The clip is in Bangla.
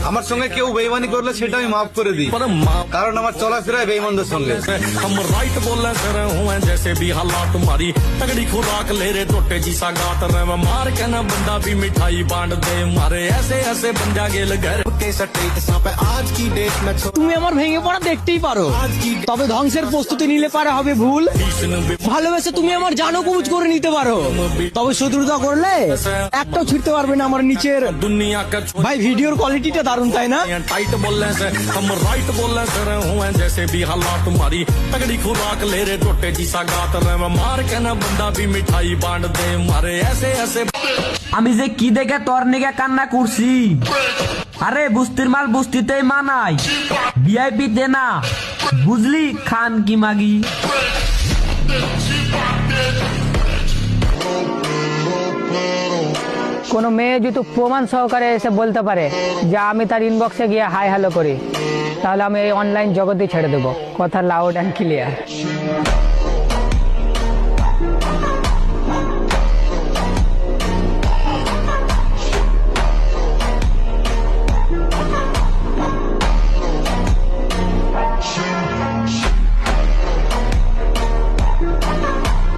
আমার সঙ্গে কেউ বেইমানি করলে সেটা আমি মাফ করে দিই, কারণ আমার চলাফেরায় বেইমানদের সঙ্গে। हम राइट बोले सर हूँ जैसे भी हालात तुम्हारी तगड़ी खुराक ले रे टोटे जी सा गात रे मार के ना बंदा भी मिठाई बांट दे मारे ऐसे ऐसे बन जा गेल घर के सटेट पे आज की डेट में তুমি আমার ভেঙে পড়া দেখতেই পারো, তবে ধ্বংসের প্রস্তুতি নিলে পারে হবে ভুল। ভালোবেসে তুমি আমার জানো কবুজ করে নিতে পারো, তবে শত্রুতা করলে একটাও ছিড়তে পারবে না আমার নিচের। दुनिया का ভাই ভিডিওর কোয়ালিটিটা দারুণ তাই না? टाइट बोले से हम राइट बोले सर हूँ जैसे भी हालात तुम्हारी तगड़ी खुराक ले रे टोटे जी सा गात रे मार के ना बंदा भी मिठाई बांट दे मारे ऐसे ऐसे। আমি যে কি দেখে তোর নিকে কান্না করছি, আরে বুস্তির মাল বুস্তিতেই মানাই, ভিআইপি দে না, বুঝলি খান কি মাগি। কোনো মেয়ে যদি প্রমাণ সহকারে এসে বলতে পারে যে আমি তার ইনবক্সে গিয়ে হাই হ্যালো করি, তাহলে আমি এই অনলাইন জগতে ছেড়ে দেবো। কথা লাউড অ্যান্ড ক্লিয়ার।